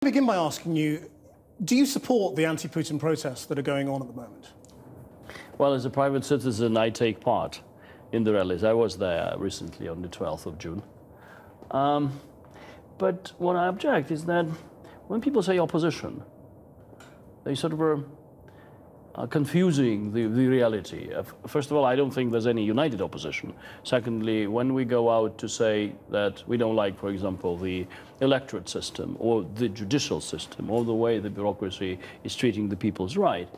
begin by asking you, do you support the anti-Putin protests that are going on at the moment? Well, as a private citizen, I take part in the rallies. I was there recently on the 12th of June. But what I object is that when people say opposition, they sort of are confusing the reality. First of all, I don't think there's any united opposition. Secondly, when we go out to say that we don't like, for example, the electorate system or the judicial system or the way the bureaucracy is treating the people's right,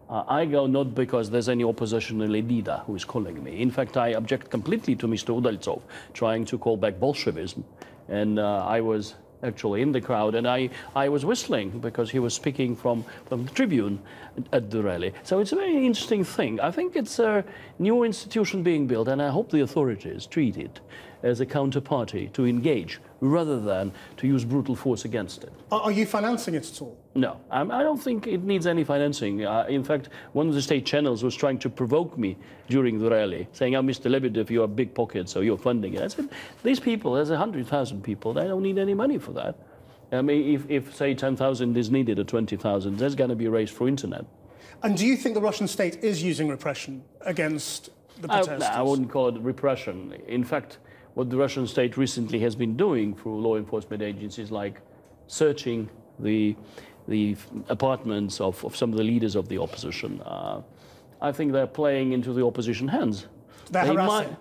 I go not because there's any oppositional leader who is calling me. In fact, I object completely to Mr. Udaltsov trying to call back Bolshevism. And I was actually in the crowd, and I was whistling because he was speaking from the tribune at the rally. So it's a very interesting thing. I think it's a new institution being built, and I hope the authorities treat it as a counterparty to engage rather than to use brutal force against it. Are you financing it at all? No, I don't think it needs any financing. In fact, one of the state channels was trying to provoke me during the rally, saying, "Oh, Mr. Lebedev, you have big pockets, so you're funding it." I said, these people, there's 100,000 people, they don't need any money for that. I mean, if say 10,000 is needed or 20,000, there's going to be a race for internet. And do you think the Russian state is using repression against the protesters? I wouldn't call it repression. In fact, what the Russian state recently has been doing through law enforcement agencies, like searching the apartments of some of the leaders of the opposition, I think they're playing into the opposition hands. They're harassing?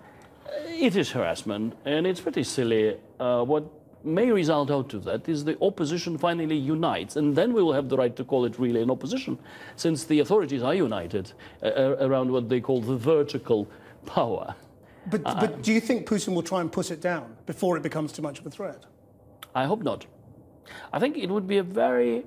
It is harassment, and it's pretty silly. What may result out of that is the opposition finally unites, and then we will have the right to call it really an opposition, since the authorities are united around what they call the vertical power. But do you think Putin will try and put it down before it becomes too much of a threat? I hope not. I think it would be a very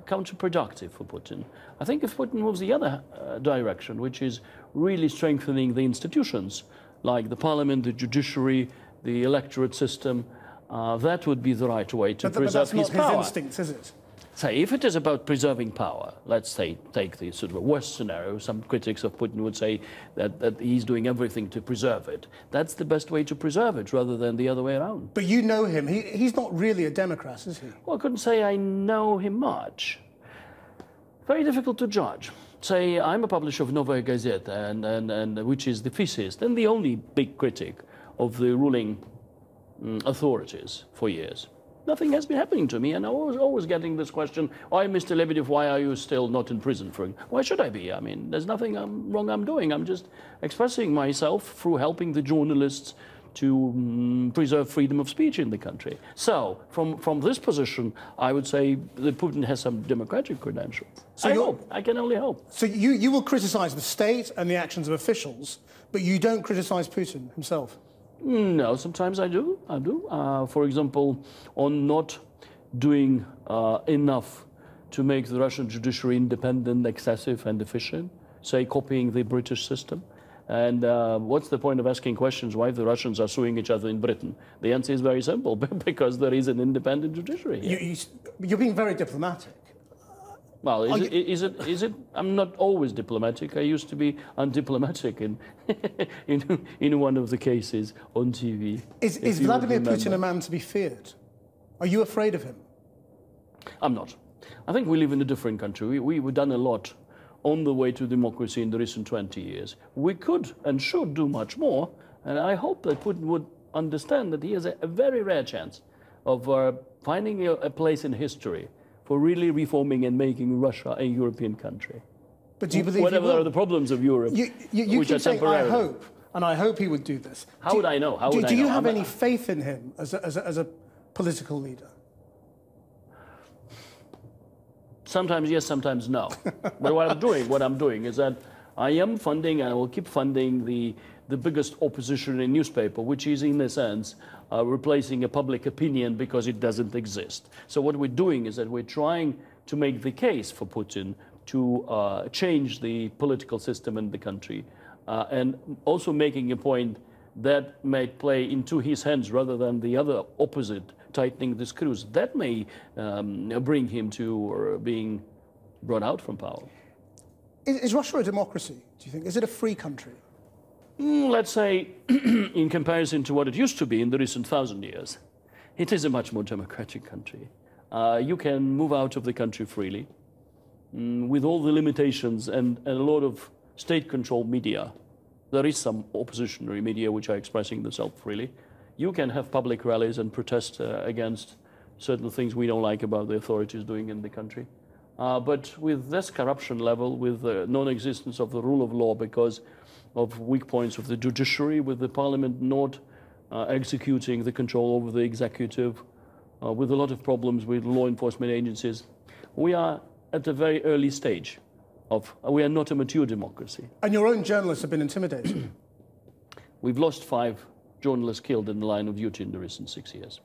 counterproductive for Putin. I think if Putin moves the other direction, which is really strengthening the institutions, like the parliament, the judiciary, the electorate system, that would be the right way to preserve his power. But that's not his instincts, is it? Say, if it is about preserving power, let's say, take the sort of a worst scenario, some critics of Putin would say that he's doing everything to preserve it. That's the best way to preserve it, rather than the other way around. But you know him. He's not really a Democrat, is he? Well, I couldn't say I know him much. Very difficult to judge. Say, I'm a publisher of Novaya Gazeta, and which is the fascist and the only big critic of the ruling authorities for years. Nothing has been happening to me, and I was always getting this question, "Why, Mr. Lebedev, why are you still not in prison for it? Why should I be? I mean, there's nothing wrong I'm doing. I'm just expressing myself through helping the journalists to preserve freedom of speech in the country." So, from this position, I would say that Putin has some democratic credentials. So I can only hope. So you will criticize the state and the actions of officials, but you don't criticize Putin himself? No, sometimes I do. For example, on not doing enough to make the Russian judiciary independent, excessive and efficient, say copying the British system. And what's the point of asking questions why the Russians are suing each other in Britain? The answer is very simple, because there is an independent judiciary here. You're being very diplomatic. Well, is it? I'm not always diplomatic. I used to be undiplomatic in one of the cases on TV. Is Vladimir Putin a man to be feared? Are you afraid of him? I'm not. I think we live in a different country. We've done a lot on the way to democracy in the recent 20 years. We could and should do much more, and I hope that Putin would understand that he has a very rare chance of finding a place in history for really reforming and making Russia a European country. But do you believe whatever are the problems of Europe, you which keep are saying, temporary? I hope, and I hope he would do this. How would I know? Do you have any faith in him as a political leader? Sometimes yes, sometimes no. But what I'm doing is that I am funding and I will keep funding the biggest opposition in newspaper, which is in a sense replacing a public opinion because it doesn't exist. So what we're doing is that we're trying to make the case for Putin to change the political system in the country, and also making a point that may play into his hands rather than the other opposite, tightening the screws. That may bring him to being brought out from power. Is Russia a democracy, do you think? Is it a free country? Let's say, in comparison to what it used to be in the recent 1,000 years, it is a much more democratic country. You can move out of the country freely with all the limitations and a lot of state-controlled media. There is some oppositionary media which are expressing themselves freely. You can have public rallies and protest against certain things we don't like about the authorities doing in the country. But with this corruption level, with the non-existence of the rule of law because of weak points of the judiciary, with the parliament not executing the control over the executive, with a lot of problems with law enforcement agencies, we are at a very early stage of, we are not a mature democracy. And your own journalists have been intimidated. We've lost 5 journalists killed in the line of duty in the recent 6 years.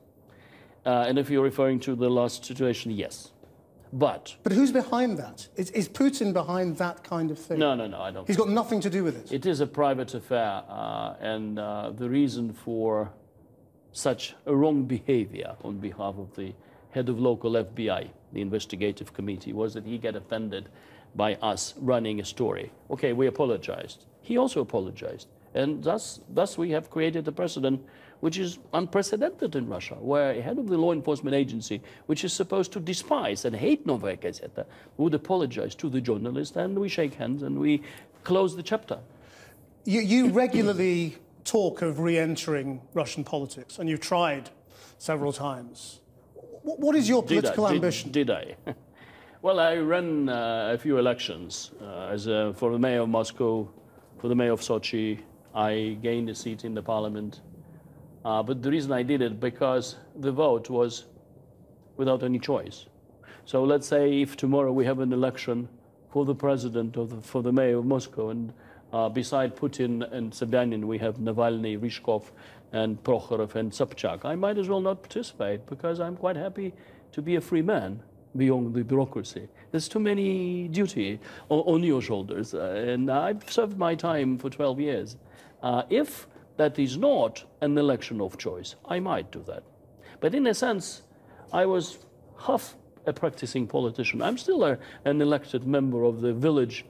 And if you're referring to the last situation, yes. But who's behind that? Is Putin behind that kind of thing? No, I don't. He's got nothing to do with it. It is a private affair, and the reason for such a wrong behavior on behalf of the head of local FBI, the investigative committee, was that he got offended by us running a story. Okay, we apologized. He also apologized. And thus we have created a precedent which is unprecedented in Russia, where a head of the law enforcement agency, which is supposed to despise and hate Novaya Gazeta, would apologize to the journalist, and we shake hands and we close the chapter. You regularly talk of re-entering Russian politics, and you've tried several times. What is your political ambition? Did I? Well, I ran a few elections for the mayor of Moscow, for the mayor of Sochi. I gained a seat in the parliament. But the reason I did it, because the vote was without any choice. So let's say if tomorrow we have an election for the president or for the mayor of Moscow, and beside Putin and Sobyanin, we have Navalny, Ryzhkov, and Prokhorov and Sobchak, I might as well not participate, because I'm quite happy to be a free man beyond the bureaucracy. There's too many duty on your shoulders, and I've served my time for 12 years. If that is not an election of choice, I might do that. But in a sense, I was half a practicing politician. I'm still an elected member of the village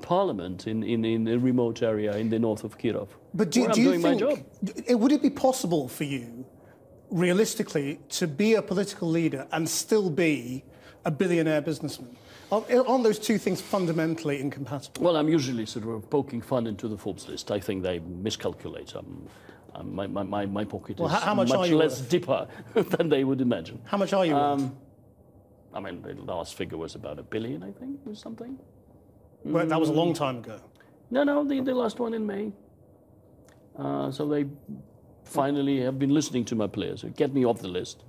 parliament in a remote area in the north of Kyiv. But do you think, my job. Would it be possible for you, realistically, to be a political leader and still be a billionaire businessman? Aren't those two things fundamentally incompatible? Well, I'm usually sort of poking fun into the Forbes list. I think they miscalculate. My pocket is how much much are you less worth? deeper than they would imagine. How much are you worth? I mean, the last figure was about $1 billion, I think, or something. Well, that was a long time ago. No, the last one in May. So they finally have been listening to my players. Get me off the list,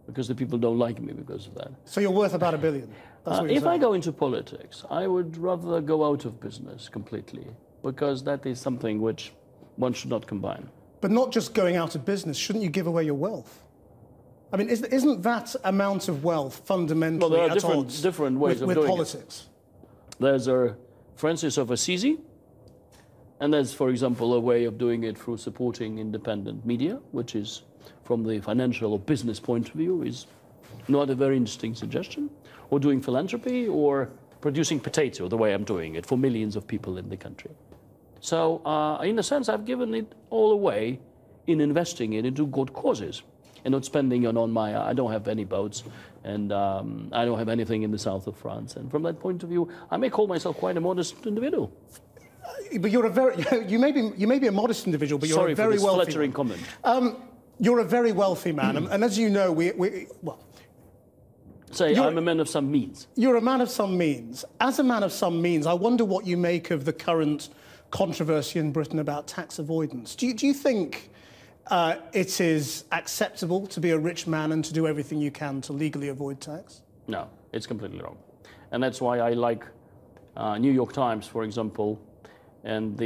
because the people don't like me because of that. So you're worth about $1 billion? That's what you're if saying. I go into politics, I would rather go out of business completely, because that is something which one should not combine. But not just going out of business. Shouldn't you give away your wealth? I mean, isn't that amount of wealth fundamentally there are at odds different ways with of doing politics? There's Francis of Assisi, and there's, for example, a way of doing it through supporting independent media, which is, from the financial or business point of view, is not a very interesting suggestion, or doing philanthropy, or producing potato, the way I'm doing it, for millions of people in the country. So, in a sense, I've given it all away in investing it into good causes, and not spending it on my, I don't have any boats, and I don't have anything in the south of France. And from that point of view, I may call myself quite a modest individual. But you're a very, you may be a modest individual, but you're a very wealthy. Sorry for this flattering comment. You're a very wealthy man, and as you know, I'm a man of some means. You're a man of some means. As a man of some means, I wonder what you make of the current controversy in Britain about tax avoidance. Do you think it is acceptable to be a rich man and to do everything you can to legally avoid tax? No, it's completely wrong. And that's why I like New York Times, for example, and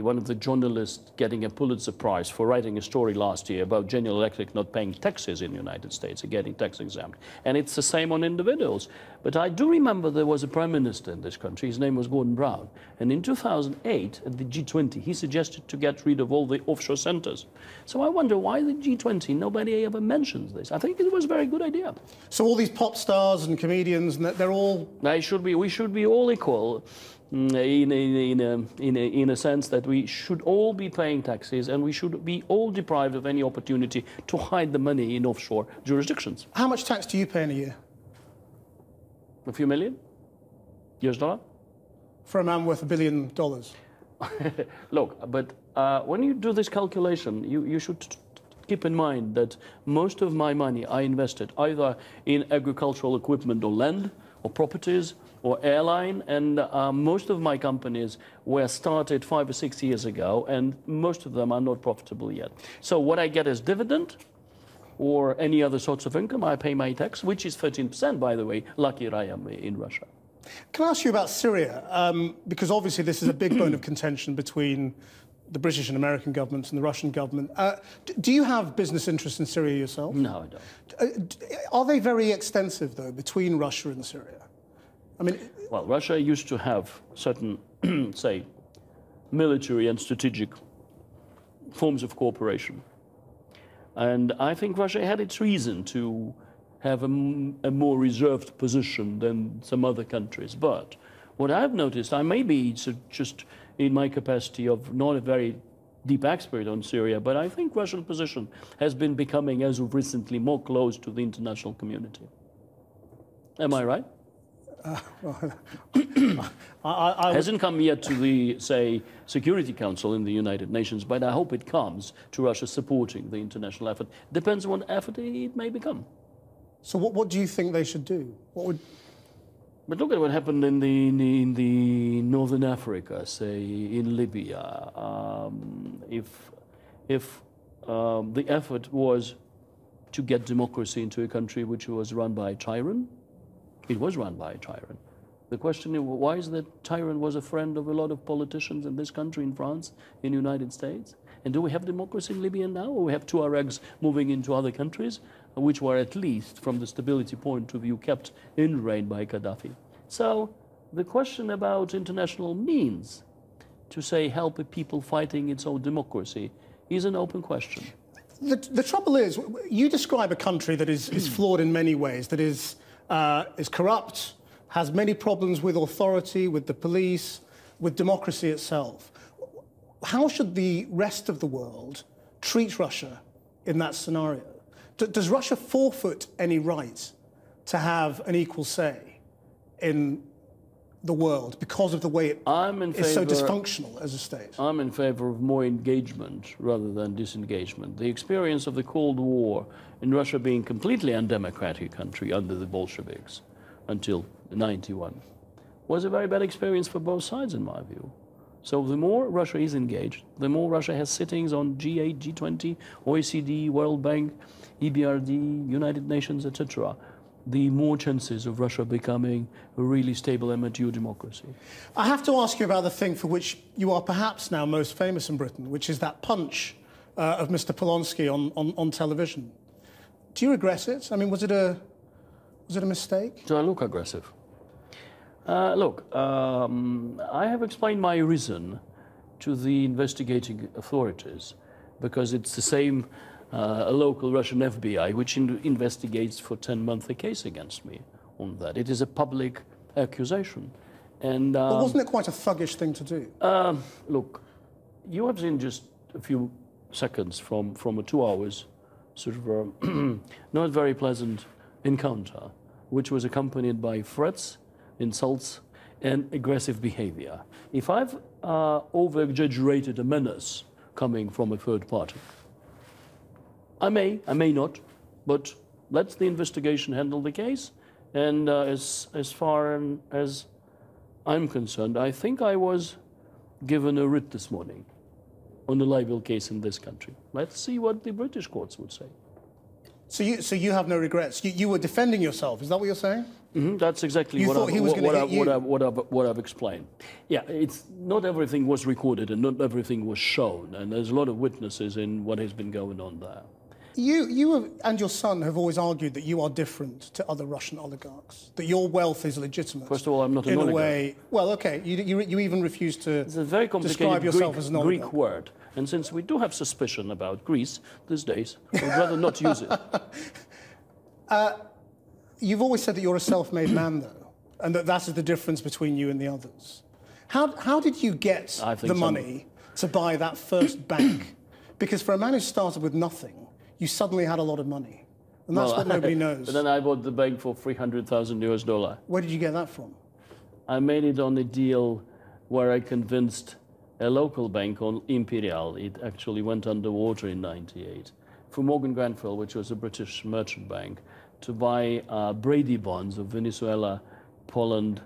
one of the journalists getting a Pulitzer Prize for writing a story last year about General Electric not paying taxes in the United States and getting tax exempt. And it's the same on individuals. But I do remember there was a prime minister in this country. His name was Gordon Brown. And in 2008, at the G20, he suggested to get rid of all the offshore centers. So I wonder why the G20, nobody ever mentions this. I think it was a very good idea. So all these pop stars and comedians, they're all... We should be all equal. in a sense that we should all be paying taxes and we should be all deprived of any opportunity to hide the money in offshore jurisdictions. How much tax do you pay in a year? A few million US dollar? For a man worth $1 billion? Look, but when you do this calculation, you should keep in mind that most of my money I invested either in agricultural equipment or land or properties or airline, and most of my companies were started 5 or 6 years ago, and most of them are not profitable yet. So what I get as dividend or any other sorts of income, I pay my tax, which is 13%, by the way. Lucky I am in Russia. Can I ask you about Syria? Because obviously this is a big bone of contention between the British and American governments and the Russian government. Do you have business interests in Syria yourself? No, I don't. Are they very extensive, though, between Russia and Syria? I mean, well, Russia used to have certain, say, military and strategic forms of cooperation. And I think Russia had its reason to have a more reserved position than some other countries. But what I've noticed, I may be just in my capacity of not a very deep expert on Syria, but I think Russian position has been becoming, as of recently, more close to the international community. Am I right? Hasn't come yet to the, say, Security Council in the United Nations, but I hope it comes to Russia supporting the international effort. Depends on what effort it may become. So what do you think they should do? What would... But look at what happened in the Northern Africa, say in Libya. If the effort was to get democracy into a country which was run by a tyrant, it was run by a tyrant. The question is, why is that tyrant was a friend of a lot of politicians in this country, in France, in the United States? And do we have democracy in Libya now, or we have Tuaregs moving into other countries, which were at least, from the stability point of view, kept in reign by Gaddafi? So the question about international means to, say, help a people fighting its own democracy is an open question. The trouble is, you describe a country that is flawed in many ways, that is corrupt, has many problems with authority, with the police, with democracy itself. How should the rest of the world treat Russia in that scenario? Does Russia forfeit any right to have an equal say in the world because of the way it is so dysfunctional as a state? I'm in favor of more engagement rather than disengagement. The experience of the Cold War in Russia being completely undemocratic country under the Bolsheviks until 91 was a very bad experience for both sides, in my view. So the more Russia is engaged, the more Russia has sittings on G8, G20, OECD, World Bank, EBRD, United Nations, etc., the more chances of Russia becoming a really stable and mature democracy. I have to ask you about the thing for which you are perhaps now most famous in Britain, which is that punch of Mr. Polonsky on television. Do you regret it? I mean, was it a mistake? Do I look aggressive? I have explained my reason to the investigating authorities because it's the same a local Russian FBI which investigates for 10 months a case against me on that. It is a public accusation. And but wasn't it quite a thuggish thing to do? Look, you have seen just a few seconds from a 2 hours sort of not very pleasant encounter, which was accompanied by threats, insults, and aggressive behavior. If I've over-exaggerated a menace coming from a third party, I may not, but let the investigation handle the case. And as far as I'm concerned, I think I was given a writ this morning on a libel case in this country. Let's see what the British courts would say. So you have no regrets? You were defending yourself, is that what you're saying? Mm-hmm. That's exactly what I've explained. Yeah, it's not everything was recorded and not everything was shown, and there's a lot of witnesses in what has been going on there. You and your son have always argued that you are different to other Russian oligarchs, that your wealth is legitimate. First of all, I'm not an oligarch. In a way, well, okay, you even refuse to it's a very describe yourself as an oligarch. Greek word. And since we do have suspicion about Greece these days, I'd rather not use it. You've always said that you're a self-made man, though, and that is the difference between you and the others. How did you get the money to buy that first bank? Because for a man who started with nothing, you suddenly had a lot of money. And that's what nobody knows. But then I bought the bank for $300,000. Where did you get that from? I made it on a deal where I convinced a local bank on Imperial. It actually went underwater in '98. For Morgan Grenfell, which was a British merchant bank, to buy Brady bonds of Venezuela, Poland,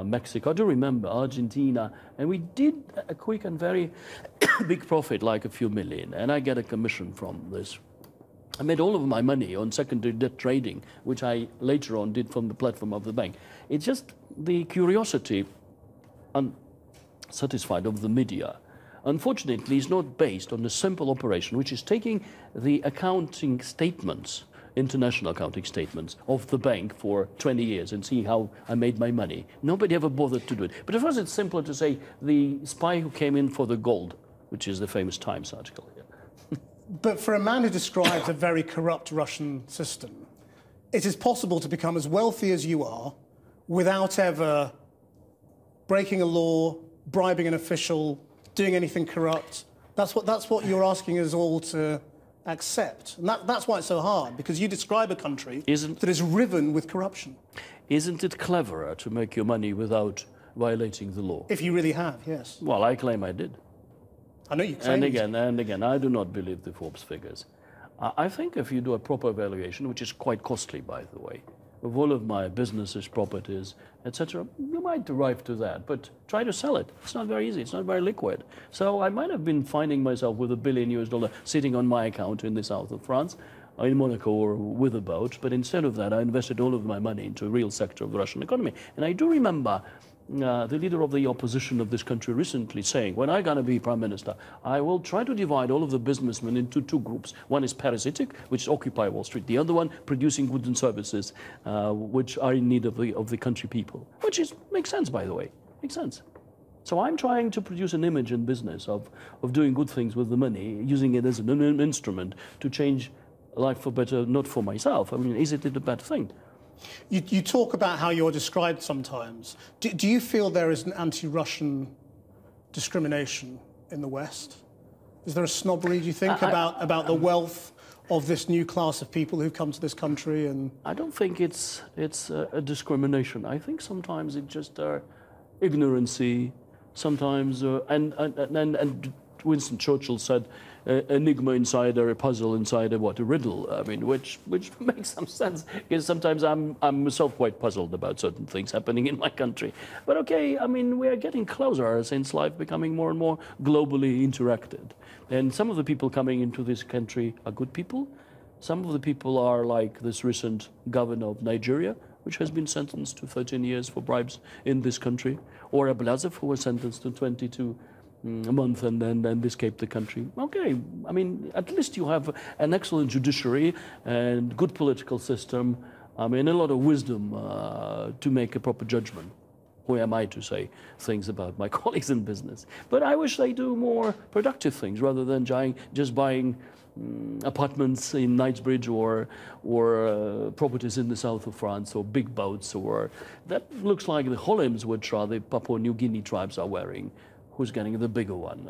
Mexico, I do remember, Argentina, and we did a quick and very big profit, like a few million, and I get a commission from this. I made all of my money on secondary debt trading, which I later on did from the platform of the bank. It's just the curiosity, unsatisfied of the media, unfortunately, is not based on a simple operation, which is taking the accounting statements, international accounting statements of the bank for 20 years and see how I made my money. Nobody ever bothered to do it. But at first it's simpler to say the spy who came in for the gold, which is the famous Times article here. But for a man who describes a very corrupt Russian system, it is possible to become as wealthy as you are without ever breaking a law, bribing an official, doing anything corrupt. That's what you're asking us all to accept. And that's why it's so hard, because you describe a country that is riven with corruption. Isn't it cleverer to make your money without violating the law? If you really have, yes. Well, I claim I did. I know you claim and again, I do not believe the Forbes figures. I think if you do a proper evaluation, which is quite costly, by the way, of all of my businesses, properties, etc., you might arrive to that, but try to sell it. It's not very easy. It's not very liquid. So I might have been finding myself with $1 billion sitting on my account in the south of France, in Monaco, or with a boat. But instead of that, I invested all of my money into a real sector of the Russian economy. And I do remember the leader of the opposition of this country recently saying, when I'm going to be prime minister, I will try to divide all of the businessmen into two groups. One is parasitic, which is Occupy Wall Street. The other one, producing goods and services, which are in need of the country people. Which makes sense, by the way. Makes sense. So I'm trying to produce an image in business of doing good things with the money, using it as an instrument to change life for better, not for myself. I mean, is it a bad thing? You talk about how you're described sometimes. Do you feel there is an anti-Russian discrimination in the West? Is there a snobbery, do you think, about the wealth of this new class of people who've come to this country? And I don't think it's a discrimination. I think sometimes it's just ignorancy. Sometimes, and Winston Churchill said, enigma inside a puzzle inside a riddle. I mean, which makes some sense, because sometimes I'm myself quite puzzled about certain things happening in my country. But okay, I mean, we are getting closer since life becoming more and more globally interacted. And some of the people coming into this country are good people. Some of the people are like this recent governor of Nigeria, which has been sentenced to 13 years for bribes in this country, or Ablazev, who was sentenced to 22 a month and then escape the country. Okay, I mean, at least you have an excellent judiciary and good political system. I mean, a lot of wisdom to make a proper judgment. Who am I to say things about my colleagues in business? But I wish they do more productive things rather than just buying apartments in Knightsbridge or properties in the south of France, or big boats, or that looks like the Hollims, which are the Papua New Guinea tribes, are wearing. Who's getting the bigger one?